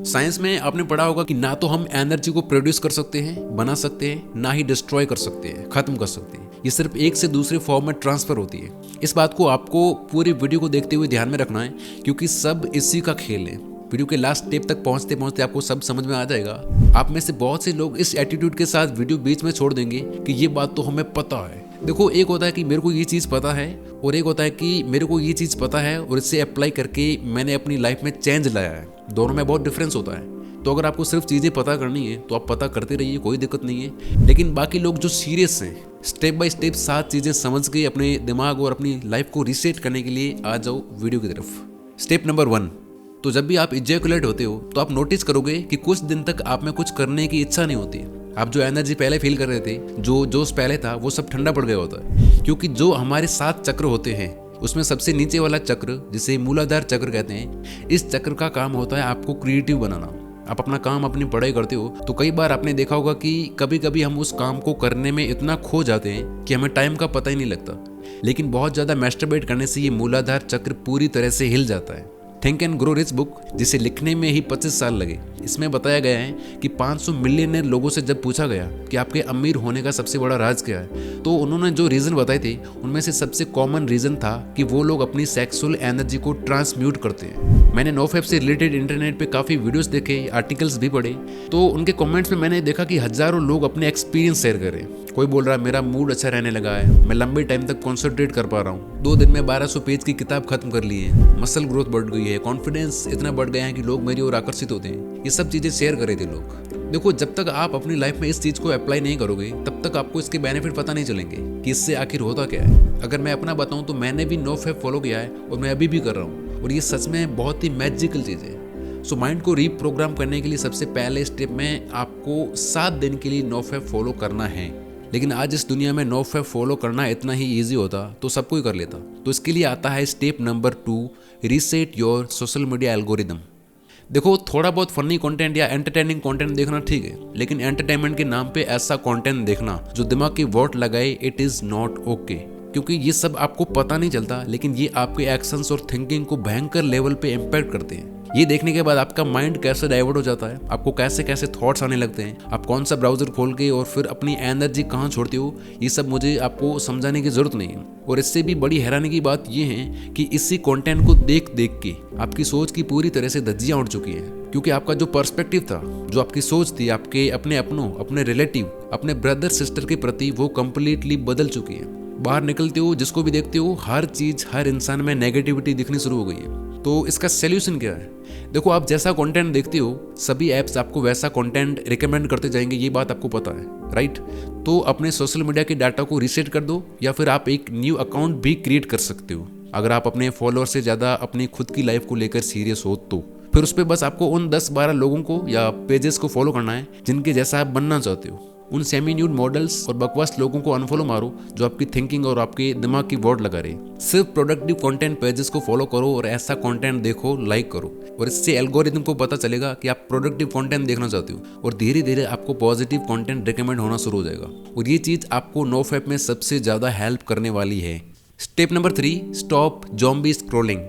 Science में आपने पढ़ा होगा कि ना तो हम एनर्जी को प्रोड्यूस कर सकते हैं, बना सकते हैं, ना ही डिस्ट्रॉय कर सकते हैं, खत्म कर सकते हैं। ये सिर्फ एक से दूसरे फॉर्म में ट्रांसफर होती है। इस बात को आपको पूरी वीडियो को देखते हुए ध्यान में रखना है, क्योंकि सब इसी का खेल है। वीडियो के लास्ट स्टेप तक पहुंचते पहुंचते आपको सब समझ में आ जाएगा। आप में से बहुत से लोग इस एटीट्यूड के साथ वीडियो बीच में छोड़ देंगे कि ये बात तो हमें पता है। देखो, एक होता है कि मेरे को ये चीज़ पता है, और एक होता है कि मेरे को ये चीज़ पता है और इससे अप्लाई करके मैंने अपनी लाइफ में चेंज लाया है। दोनों में बहुत डिफरेंस होता है। तो अगर आपको सिर्फ चीज़ें पता करनी है तो आप पता करते रहिए, कोई दिक्कत नहीं है। लेकिन बाकी लोग जो सीरियस हैं, स्टेप बाय स्टेप 7 चीज़ें समझ के अपने दिमाग और अपनी लाइफ को रीसेट करने के लिए आ जाओ वीडियो की तरफ। स्टेप नंबर 1, तो जब भी आप इजैकुलेट होते हो तो आप नोटिस करोगे कि कुछ दिन तक आप में कुछ करने की इच्छा नहीं होती। आप जो एनर्जी पहले फील कर रहे थे, जो जोश पहले था, वो सब ठंडा पड़ गया होता है। क्योंकि जो हमारे 7 चक्र होते हैं उसमें सबसे नीचे वाला चक्र, जिसे मूलाधार चक्र कहते हैं, इस चक्र का काम होता है आपको क्रिएटिव बनाना। आप अपना काम, अपनी पढ़ाई करते हो तो कई बार आपने देखा होगा कि कभी कभी हम उस काम को करने में इतना खो जाते हैं कि हमें टाइम का पता ही नहीं लगता। लेकिन बहुत ज़्यादा मैस्टरबेट करने से ये मूलाधार चक्र पूरी तरह से हिल जाता है। Think and grow rich book, जिसे लिखने में ही 25 साल लगे, इसमें बताया गया है कि 500 मिलियनर लोगों से जब पूछा गया कि आपके अमीर होने का सबसे बड़ा राज क्या है, तो उन्होंने जो रीज़न बताए थे उनमें से सबसे कॉमन रीज़न था कि वो लोग अपनी सेक्सुअल एनर्जी को ट्रांसम्यूट करते हैं। मैंने नोफैप से रिलेटेड इंटरनेट पे काफ़ी वीडियोस देखे, आर्टिकल्स भी पढ़े, तो उनके कमेंट्स में मैंने देखा कि हज़ारों लोग अपने एक्सपीरियंस शेयर कर रहे हैं। कोई बोल रहा है मेरा मूड अच्छा रहने लगा है, मैं लंबे टाइम तक कॉन्सेंट्रेट कर पा रहा हूँ, 2 दिन में 1200 पेज की किताब खत्म कर ली है, मसल ग्रोथ बढ़ गई है, कॉन्फिडेंस इतना बढ़ गया है कि लोग मेरी ओर आकर्षित होते हैं। ये सब चीज़ें शेयर कर रहे थे लोग। देखो, जब तक आप अपनी लाइफ में इस चीज़ को अप्लाई नहीं करोगे तब तक आपको इसके बेनिफिट पता नहीं चलेंगे कि इससे आखिर होता क्या है। अगर मैं अपना बताऊँ तो मैंने भी नोफैप फॉलो किया है और मैं अभी भी कर रहा हूँ, और ये सच में बहुत ही मैजिकल चीज़ है। सो माइंड को रीप्रोग्राम करने के लिए सबसे पहले स्टेप में आपको 7 दिन के लिए नोफैप फॉलो करना है। लेकिन आज इस दुनिया में नोफैप फॉलो करना इतना ही ईजी होता तो सब कोई कर लेता। तो इसके लिए आता है step number 2, reset your social media algorithm. देखो, थोड़ा बहुत फनी कंटेंट या एंटरटेनिंग कंटेंट देखना ठीक है, लेकिन एंटरटेनमेंट के नाम पे ऐसा कंटेंट देखना जो दिमाग की वोट लगाए, इट इज़ नॉट ओके। क्योंकि ये सब आपको पता नहीं चलता, लेकिन ये आपके एक्शंस और थिंकिंग को भयंकर लेवल पे इम्पैक्ट करते हैं। ये देखने के बाद आपका माइंड कैसे डाइवर्ट हो जाता है, आपको कैसे कैसे थॉट्स आने लगते हैं, आप कौन सा ब्राउजर खोल के और फिर अपनी एनर्जी कहाँ छोड़ते हो, ये सब मुझे आपको समझाने की जरूरत नहीं है। और इससे भी बड़ी हैरानी की बात ये है कि इसी कंटेंट को देख देख के आपकी सोच की पूरी तरह से धज्जियां उड़ चुकी हैं। क्योंकि आपका जो पर्सपेक्टिव था, जो आपकी सोच थी आपके अपने अपनों, अपने रिलेटिव, अपने ब्रदर सिस्टर के प्रति, वो कंप्लीटली बदल चुकी है। बाहर निकलते हो, जिसको भी देखते हो, हर चीज, हर इंसान में नेगेटिविटी दिखनी शुरू हो गई है। तो इसका सोल्यूशन क्या है? देखो, आप जैसा कंटेंट देखते हो सभी ऐप्स आपको वैसा कंटेंट रिकमेंड करते जाएंगे, ये बात आपको पता है, राइट? तो अपने सोशल मीडिया के डाटा को रीसेट कर दो, या फिर आप एक न्यू अकाउंट भी क्रिएट कर सकते हो। अगर आप अपने फॉलोअर से ज़्यादा अपनी खुद की लाइफ को लेकर सीरियस हो तो फिर उस पर बस आपको उन 10-12 लोगों को या पेजेस को फॉलो करना है जिनके जैसा आप बनना चाहते हो। उन सेमी न्यूड मॉडल्स और बकवास लोगों को अनफॉलो मारो जो आपकी थिंकिंग और आपके दिमाग की वोट लगा रहे। सिर्फ प्रोडक्टिव कंटेंट पेजेस को फॉलो करो और ऐसा कंटेंट देखो, लाइक करो, और इससे एल्गोरिदम को पता चलेगा कि आप प्रोडक्टिव कंटेंट देखना चाहते हो, और धीरे धीरे आपको पॉजिटिव कंटेंट रिकमेंड होना शुरू हो जाएगा। और ये चीज़ आपको नोफैप में सबसे ज़्यादा हेल्प करने वाली है। Step number 3, stop zombie scrolling.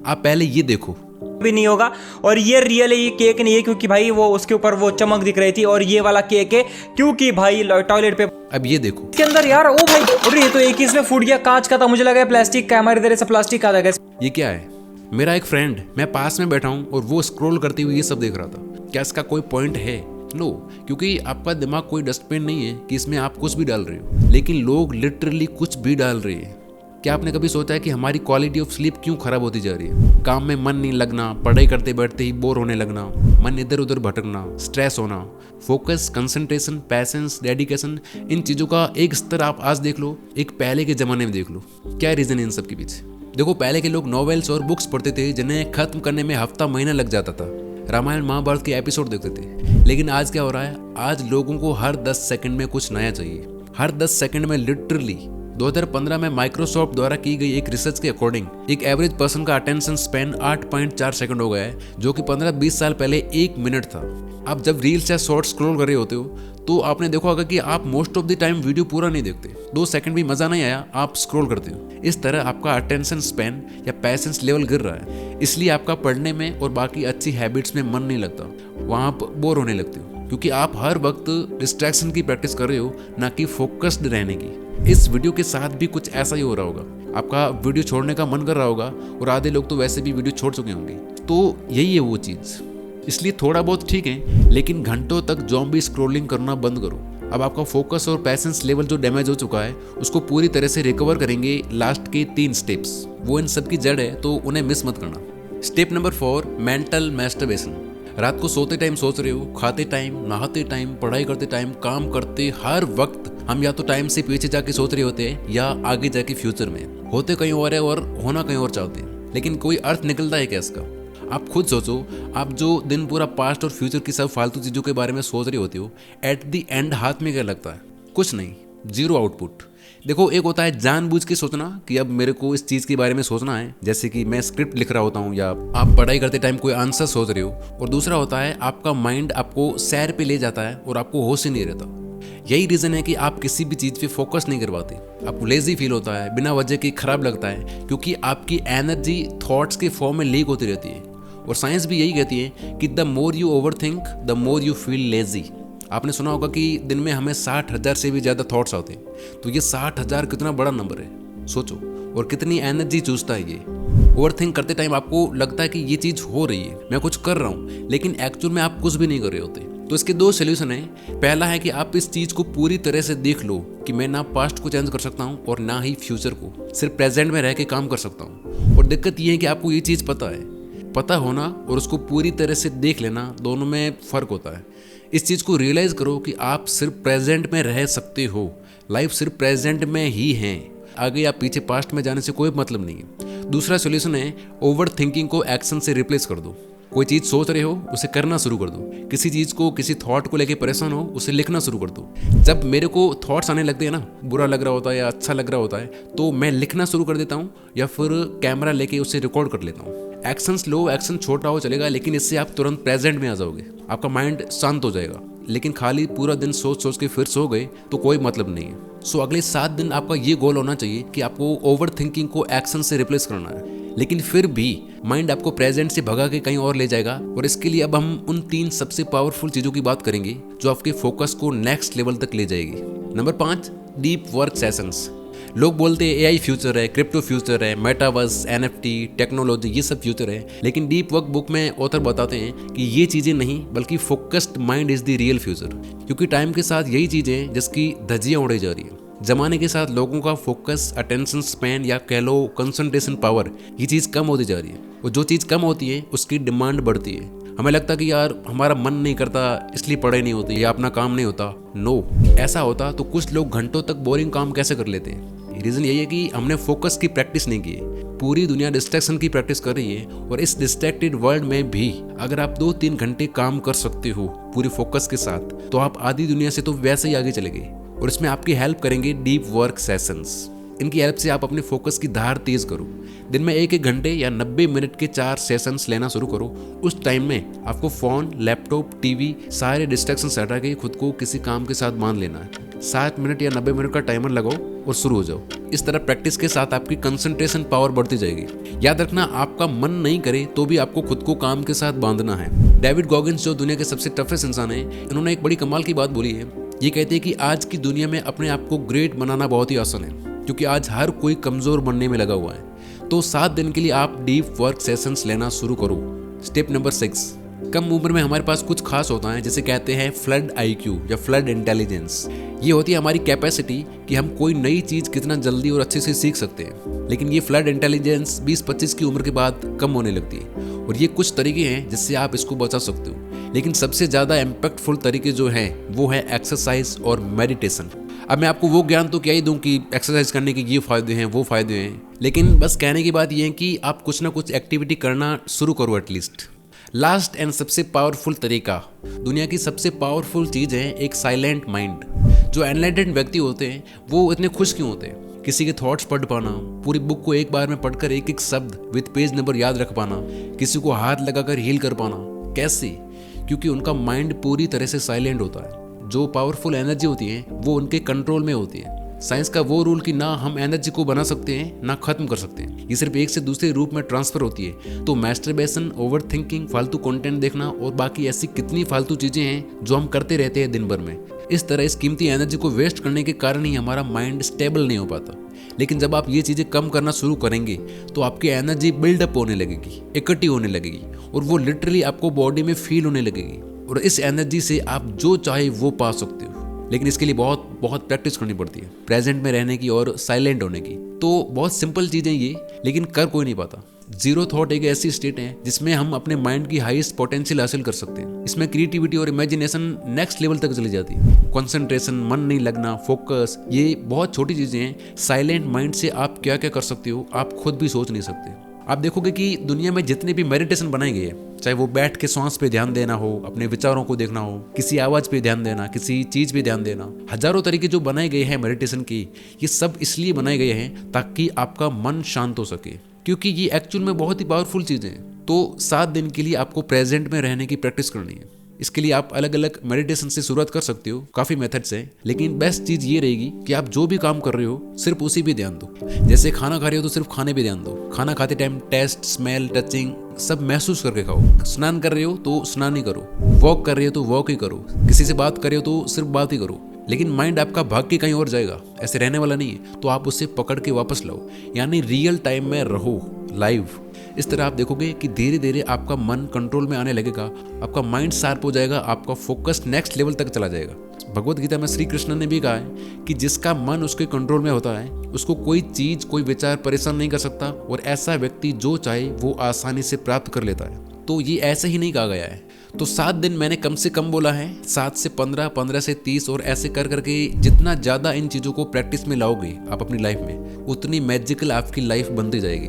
आप पहले ये देखो, भी नहीं होगा, और ये रियल है, ये केक नहीं है, क्योंकि भाई वो उसके ऊपर वो चमक दिख रही थी, और ये वाला केक है क्योंकि भाई टॉयलेट पे। अब ये देखो इसके अंदर यार, ओ भाई, और ये तो एक ही इसमें फूट गया, कांच का था, मुझे लगा प्लास्टिक का। हमारी तरह से प्लास्टिक का था। ये क्या है? मेरा एक फ्रेंड, मैं पास में बैठा हूँ और वो स्क्रॉल करते हुए ये सब देख रहा था। क्या इसका कोई पॉइंट है? नो, क्योंकि आपका दिमाग कोई डस्टबिन नहीं है कि इसमें आप कुछ भी डाल रहे हो, लेकिन लोग लिटरली कुछ भी डाल रहे हैं। क्या आपने कभी सोचा है कि हमारी क्वालिटी ऑफ स्लीप क्यों खराब होती जा रही है? काम में मन नहीं लगना, पढ़ाई करते बैठते ही बोर होने लगना, मन इधर उधर भटकना, स्ट्रेस होना, फोकस, कंसंट्रेशन, पैशंस, डेडिकेशन, इन चीज़ों का एक स्तर आप आज देख लो, एक पहले के ज़माने में देख लो। क्या रीज़न है इन सब के पीछे? देखो, पहले के लोग नॉवेल्स और बुक्स पढ़ते थे जिन्हें खत्म करने में हफ्ता महीना लग जाता था। रामायण महाभारत के एपिसोड देखते थे। लेकिन आज क्या हो रहा है? आज लोगों को हर 10 सेकंड में कुछ नया चाहिए। हर 10 सेकंड में लिटरली 2015 में माइक्रोसॉफ्ट द्वारा की गई एक रिसर्च के अकॉर्डिंग एक एवरेज पर्सन का अटेंशन स्पैन 8.4 सेकंड हो गया है, जो कि 15-20 साल पहले 1 मिनट था। आप जब रील्स या शॉर्ट्स स्क्रॉल कर रहे होते हो तो आपने देखा होगा कि आप most of the time video पूरा नहीं देखते, 2 सेकंड भी मजा नहीं आया आप स्क्रॉल करते हो। इस तरह आपका अटेंशन स्पैन या पैशेंस लेवल गिर रहा है, इसलिए आपका पढ़ने में और बाकी अच्छी हैबिट्स में मन नहीं लगता, वहाँ आप बोर होने लगते हो, क्योंकि आप हर वक्त डिस्ट्रैक्शन की प्रैक्टिस कर रहे हो, ना कि फोकस्ड रहने की। इस वीडियो के साथ भी कुछ ऐसा ही हो रहा होगा, आपका वीडियो छोड़ने का मन कर रहा होगा और आधे लोग तो वैसे भी वीडियो छोड़ चुके होंगे। तो यही है वो चीज़, इसलिए थोड़ा बहुत ठीक है, लेकिन घंटों तक ज़ॉम्बी स्क्रॉलिंग करना बंद करो। अब आपका फोकस और पैशेंस लेवल जो डैमेज हो चुका है उसको पूरी तरह से रिकवर करेंगे लास्ट के 3 स्टेप्स, वो इन सब की जड़ है, तो उन्हें मिस मत करना। Step number 4, mental masturbation. रात को सोते टाइम सोच रहे हो, खाते टाइम, नहाते टाइम, पढ़ाई करते टाइम, काम करते हर वक्त हम या तो टाइम से पीछे जाके सोच रहे होते हैं या आगे जाके फ्यूचर में होते कहीं और है और होना कहीं और चाहते हैं, लेकिन कोई अर्थ निकलता है क्या इसका? आप खुद सोचो, आप जो दिन पूरा पास्ट और फ्यूचर की सब फालतू चीज़ों के बारे में सोच रहे होते हो, एट द एंड हाथ में क्या लगता है? कुछ नहीं, जीरो आउटपुट। देखो, एक होता है जानबूझ के सोचना कि अब मेरे को इस चीज़ के बारे में सोचना है, जैसे कि मैं स्क्रिप्ट लिख रहा होता हूँ या आप पढ़ाई करते टाइम कोई आंसर सोच रहे हो, और दूसरा होता है आपका माइंड आपको सैर पे ले जाता है और आपको होश ही नहीं रहता। यही रीज़न है कि आप किसी भी चीज़ पे फोकस नहीं कर पाते, आपको लेजी फील होता है, बिना वजह के खराब लगता है, क्योंकि आपकी एनर्जी थॉट्स के फॉर्म में लीक होती रहती है। और साइंस भी यही कहती है कि the more you over think the more you feel lazy. आपने सुना होगा कि दिन में हमें 60,000 से भी ज़्यादा थॉट्स आते हैं, तो ये 60,000 कितना बड़ा नंबर है, सोचो, और कितनी एनर्जी चूसता है ये। ओवर थिंक करते टाइम आपको लगता है कि ये चीज़ हो रही है, मैं कुछ कर रहा हूँ, लेकिन एक्चुअल में आप कुछ भी नहीं कर रहे होते। तो इसके 2 सोल्यूशन हैं। पहला है कि आप इस चीज़ को पूरी तरह से देख लो कि मैं ना पास्ट को चेंज कर सकता हूँ और ना ही फ्यूचर को, सिर्फ प्रेजेंट में रह के काम कर सकता हूँ। और दिक्कत ये है कि आपको ये चीज़ पता होना और उसको पूरी तरह से देख लेना, दोनों में फ़र्क होता है। इस चीज़ को रियलाइज़ करो कि आप सिर्फ प्रेजेंट में रह सकते हो, लाइफ सिर्फ प्रेजेंट में ही है, आगे या पीछे पास्ट में जाने से कोई मतलब नहीं है। दूसरा सॉल्यूशन है ओवर थिंकिंग को एक्शन से रिप्लेस कर दो। कोई चीज़ सोच रहे हो उसे करना शुरू कर दो, किसी चीज़ को, किसी थॉट को लेके परेशान हो उसे लिखना शुरू कर दो। जब मेरे को थॉट्स आने लगते हैं ना, बुरा लग रहा होता है या अच्छा लग रहा होता है, तो मैं लिखना शुरू कर देता हूँ या फिर कैमरा लेके उसे रिकॉर्ड कर लेता हूँ। एक्शन स्लो, एक्शन छोटा हो चलेगा, लेकिन इससे आप तुरंत प्रेजेंट में आ जाओगे, आपका माइंड शांत हो जाएगा। लेकिन खाली पूरा दिन सोच सोच के फिर सो गए तो कोई मतलब नहीं है। सो अगले 7 दिन आपका ये गोल होना चाहिए कि आपको ओवर थिंकिंग को एक्शन से रिप्लेस करना है, लेकिन फिर भी माइंड आपको प्रेजेंट से भगा के कहीं और ले जाएगा। और इसके लिए अब हम उन 3 सबसे पावरफुल चीज़ों की बात करेंगे जो आपके फोकस को नेक्स्ट लेवल तक ले जाएगी। Number 5, deep work sessions. लोग बोलते हैं एआई फ्यूचर है, क्रिप्टो फ्यूचर है, मेटावर्स, एनएफटी, टेक्नोलॉजी, ये सब फ्यूचर है, लेकिन डीप वर्क बुक में ऑथर बताते हैं कि ये चीज़ें नहीं, बल्कि focused mind is the real future. क्योंकि टाइम के साथ यही चीज़ें जिसकी धज्जियाँ उड़ाई जा रही है। जमाने के साथ लोगों का फोकस, अटेंशन स्पैन या कह लो कंसंट्रेशन पावर, ये चीज़ कम होती जा रही है, और जो चीज़ कम होती है उसकी डिमांड बढ़ती है। हमें लगता कि यार हमारा मन नहीं करता इसलिए पढ़ाई नहीं होती या अपना काम नहीं होता। नो, ऐसा होता तो कुछ लोग घंटों तक बोरिंग काम कैसे कर लेते हैं? रीज़न यही है कि हमने फोकस की प्रैक्टिस नहीं की है। पूरी दुनिया डिस्ट्रैक्शन की प्रैक्टिस कर रही है, और इस डिस्ट्रैक्टेड वर्ल्ड में भी अगर आप 2-3 घंटे काम कर सकते हो पूरी फोकस के साथ, तो आप आधी दुनिया से तो वैसे ही आगे चले गए। और इसमें आपकी हेल्प करेंगे डीप वर्क सेशंस। इनकी हेल्प से आप अपने फोकस की धार तेज करो। दिन में 1-1 घंटे या 90 मिनट के 4 सेशंस लेना शुरू करो। उस टाइम में आपको फ़ोन, लैपटॉप, टीवी, सारे डिस्ट्रैक्शन हटा के खुद को किसी काम के साथ बांध लेना है। 7 मिनट या 90 मिनट का टाइमर लगाओ और शुरू हो जाओ। इस तरह प्रैक्टिस के साथ आपकी कंसंट्रेशन पावर बढ़ती जाएगी। याद रखना, आपका मन नहीं करे तो भी आपको खुद को काम के साथ बांधना है। डेविड गॉगिंस, जो दुनिया के सबसे टफेस्ट इंसान है, इन्होंने एक बड़ी कमाल की बात बोली है। ये कहते हैं कि आज की दुनिया में अपने आप को ग्रेट बनाना बहुत ही आसान है, क्योंकि आज हर कोई कमज़ोर बनने में लगा हुआ है। तो 7 दिन के लिए आप डीप वर्क सेशंस लेना शुरू करो। स्टेप नंबर 6, कम उम्र में हमारे पास कुछ खास होता है, जिसे कहते हैं फ्लड आईक्यू या फ्लड इंटेलिजेंस। ये होती है हमारी कैपेसिटी कि हम कोई नई चीज़ कितना जल्दी और अच्छे से सीख सकते हैं। लेकिन ये फ्लड इंटेलिजेंस 20-25 की उम्र के बाद कम होने लगती है, और ये कुछ तरीके हैं जिससे आप इसको बचा सकते हो। लेकिन सबसे ज़्यादा इम्पैक्टफुल तरीके जो हैं वो है एक्सरसाइज और मेडिटेशन। अब मैं आपको वो ज्ञान तो क्या ही दूं कि एक्सरसाइज करने के ये फ़ायदे हैं, वो फ़ायदे हैं, लेकिन बस कहने की बात ये है कि आप कुछ ना कुछ एक्टिविटी करना शुरू करो एटलीस्ट। लास्ट एंड सबसे पावरफुल तरीका, दुनिया की सबसे पावरफुल चीज़ है एक साइलेंट माइंड। जो एनलाइटेंड व्यक्ति होते हैं वो इतने खुश क्यों होते हैं? किसी के थॉट्स पढ़ पाना, पूरी बुक को एक बार में पढ़कर एक एक शब्द विद पेज नंबर याद रख पाना, किसी को हाथ लगाकर हील कर पाना। कैसे? क्योंकि उनका माइंड पूरी तरह से साइलेंट होता है। जो पावरफुल एनर्जी होती है वो उनके कंट्रोल में होती है। साइंस का वो रूल कि ना हम एनर्जी को बना सकते हैं ना खत्म कर सकते हैं, ये सिर्फ एक से दूसरे रूप में ट्रांसफर होती है। तो मैस्टरबेशन, ओवर थिंकिंग, फालतू कंटेंट देखना और बाकी ऐसी कितनी फालतू चीजें हैं जो हम करते रहते हैं दिन भर में, इस तरह इस कीमती एनर्जी को वेस्ट करने के कारण ही हमारा माइंड स्टेबल नहीं हो पाता। लेकिन जब आप ये चीजें कम करना शुरू करेंगे तो आपकी एनर्जी बिल्डअप होने लगेगी, इकट्ठी होने लगेगी और वो लिटरली आपको बॉडी में फील होने लगेगी और इस एनर्जी से आप जो चाहे वो पा सकते हो। लेकिन इसके लिए बहुत बहुत प्रैक्टिस करनी पड़ती है, प्रेजेंट में रहने की और साइलेंट होने की। तो बहुत सिंपल चीजें ये, लेकिन कर कोई नहीं पाता। जीरो थॉट एक ऐसी स्टेट है जिसमें हम अपने माइंड की हाईएस्ट पोटेंशियल हासिल कर सकते हैं। इसमें क्रिएटिविटी और इमेजिनेशन नेक्स्ट लेवल तक चली जाती है। कंसंट्रेशन, मन नहीं लगना, फोकस, ये बहुत छोटी चीजें हैं। साइलेंट माइंड से आप क्या क्या कर सकते हो आप खुद भी सोच नहीं सकते। आप देखोगे कि दुनिया में जितने भी मेडिटेशन बनाए गए हैं, चाहे वो बैठ के सांस पे ध्यान देना हो, अपने विचारों को देखना हो, किसी आवाज पे ध्यान देना, किसी चीज पे ध्यान देना, हजारों तरीके जो बनाए गए हैं मेडिटेशन की, ये सब इसलिए बनाए गए हैं ताकि आपका मन शांत हो सके, क्योंकि ये एक्चुअल में बहुत ही पावरफुल चीजें हैं। तो 7 दिन के लिए आपको प्रेजेंट में रहने की प्रैक्टिस करनी है। इसके लिए आप अलग अलग मेडिटेशन से शुरुआत कर सकते हो, काफी मेथड्स हैं, लेकिन बेस्ट चीज ये रहेगी कि आप जो भी काम कर रहे हो सिर्फ उसी पे ध्यान दो। जैसे खाना खा रहे हो तो सिर्फ खाने पे ध्यान दो। खाना खाते टाइम टेस्ट, स्मेल, टचिंग सब महसूस करके खाओ। स्नान कर रहे हो तो स्नान ही करो, वॉक कर रहे हो तो वॉक ही करो, किसी से बात कर रहे हो तो सिर्फ बात ही करो। लेकिन माइंड आपका भाग के कहीं और जाएगा, ऐसे रहने वाला नहीं है, तो आप उसे पकड़ के वापस लाओ, यानी रियल टाइम में रहो, लाइव। इस तरह आप देखोगे कि धीरे धीरे आपका मन कंट्रोल में आने लगेगा, आपका माइंड शार्प हो जाएगा, आपका फोकस नेक्स्ट लेवल तक चला जाएगा। भगवत गीता में श्री कृष्ण ने भी कहा है कि जिसका मन उसके कंट्रोल में होता है उसको कोई चीज, कोई विचार परेशान नहीं कर सकता और ऐसा व्यक्ति जो चाहे वो आसानी से प्राप्त कर लेता है। तो ये ऐसे ही नहीं कहा गया है। तो 7 दिन मैंने कम से कम बोला है, 7 से 15, 15 से 30 और ऐसे कर करके जितना ज़्यादा इन चीज़ों को प्रैक्टिस में लाओगे आप अपनी लाइफ में, उतनी मैजिकल आपकी लाइफ बनती जाएगी।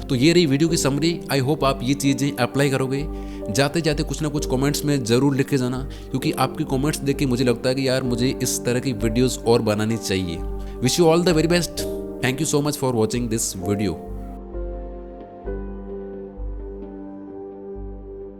तो ये रही वीडियो की समरी। आई होप आप ये चीज़ें अप्लाई करोगे। जाते जाते कुछ ना कुछ कमेंट्स में ज़रूर लिख के जाना, क्योंकि आपके कमेंट्स देख के मुझे लगता है कि यार मुझे इस तरह की वीडियोज़ और बनानी चाहिए। Wish you all the very best. Thank you so much for watching this video.